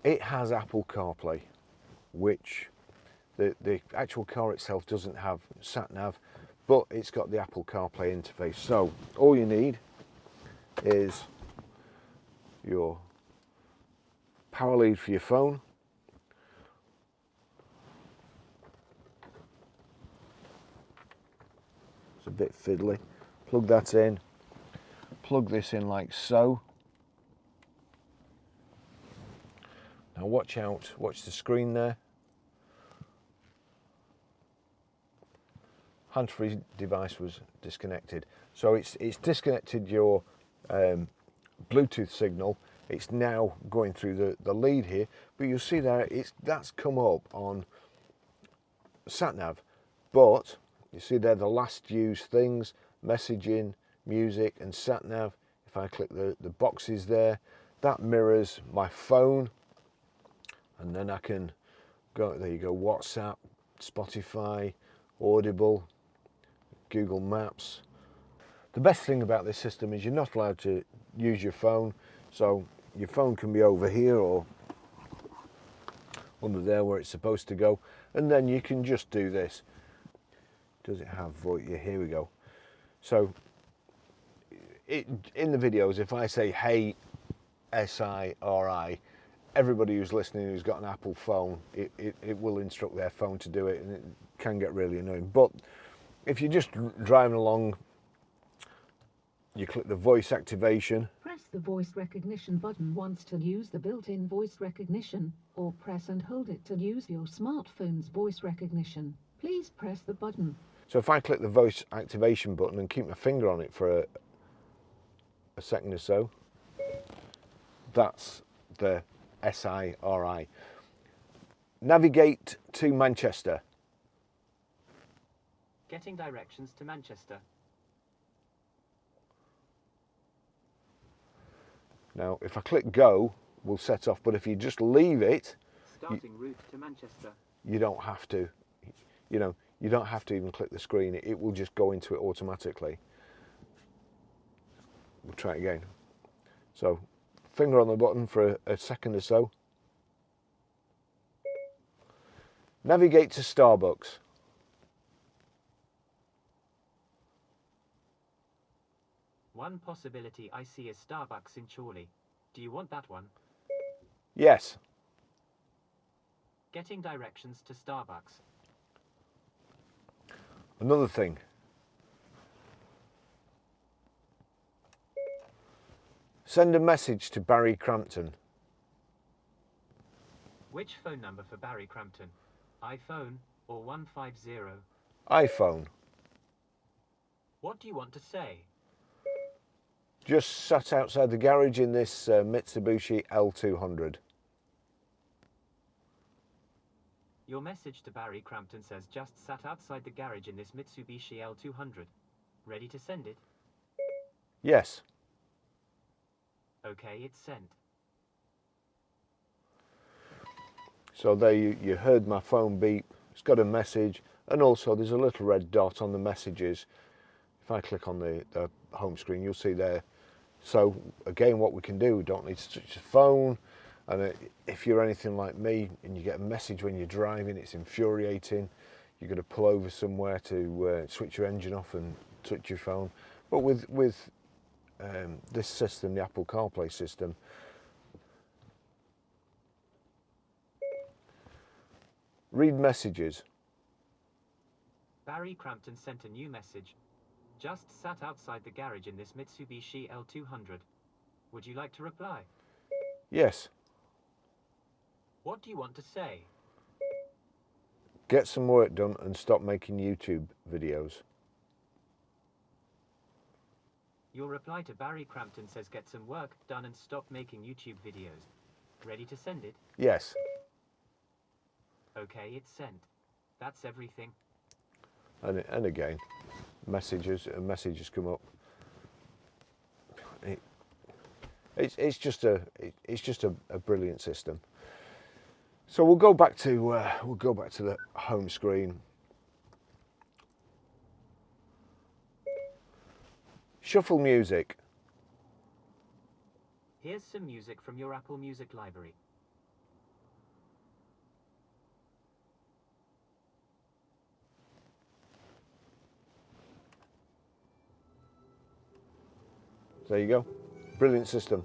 It has Apple CarPlay, which the actual car itself doesn't have sat-nav, but it's got the Apple CarPlay interface. So all you need is your power lead for your phone, it's a bit fiddly, plug that in, plug this in like so. Now watch out, watch the screen there. Hands-free device was disconnected. So it's disconnected your Bluetooth signal. It's now going through the lead here, but you'll see there that's come up on sat-nav. But you see there the last used things, messaging, music and sat-nav. If I click the boxes there, that mirrors my phone, and then I can go, there you go, WhatsApp, Spotify, Audible, Google Maps. The best thing about this system is you're not allowed to use your phone, so your phone can be over here or under there where it's supposed to go, and then you can just do this. Does it have voice? Yeah, here we go. So in the videos, if I say hey SIRI, everybody who's listening who's got an Apple phone, it will instruct their phone to do it, and it can get really annoying. But if you're just driving along, you click the voice activation. Press the voice recognition button once to use the built-in voice recognition, or press and hold it to use your smartphone's voice recognition. Please press the button. So if I click the voice activation button and keep my finger on it for a second or so, that's the SIRI. Navigate to Manchester. Getting directions to Manchester. Now, if I click go, we'll set off, but if you just leave it, Starting route to Manchester. you don't have to, you don't have to even click the screen. It will just go into it automatically. We'll try it again. So, finger on the button for a second or so. Navigate to Starbucks. One possibility I see is Starbucks in Chorley. Do you want that one? Yes. Getting directions to Starbucks. Another thing. Send a message to Barry Crampton. Which phone number for Barry Crampton? iPhone or 150? iPhone. What do you want to say? Just sat outside the garage in this Mitsubishi L200. Your message to Barry Crampton says just sat outside the garage in this Mitsubishi L200. Ready to send it? Yes. Okay, it's sent. So there you heard my phone beep. It's got a message, and also there's a little red dot on the messages. If I click on the home screen, you'll see there. So again, what we can do, we don't need to switch the phone. And if you're anything like me and you get a message when you're driving, it's infuriating. You're going to pull over somewhere to switch your engine off and touch your phone. But with this system, the Apple CarPlay system, read messages. Barry Crampton sent a new message. Just sat outside the garage in this Mitsubishi L200. Would you like to reply? Yes. What do you want to say? Get some work done and stop making YouTube videos. Your reply to Barry Crampton says get some work done and stop making YouTube videos. Ready to send it? Yes. Okay, it's sent. That's everything. And again, messages come up. It's just a brilliant system. So we'll go back to the home screen. Shuffle music. Here's some music from your Apple Music library. There you go. Brilliant system.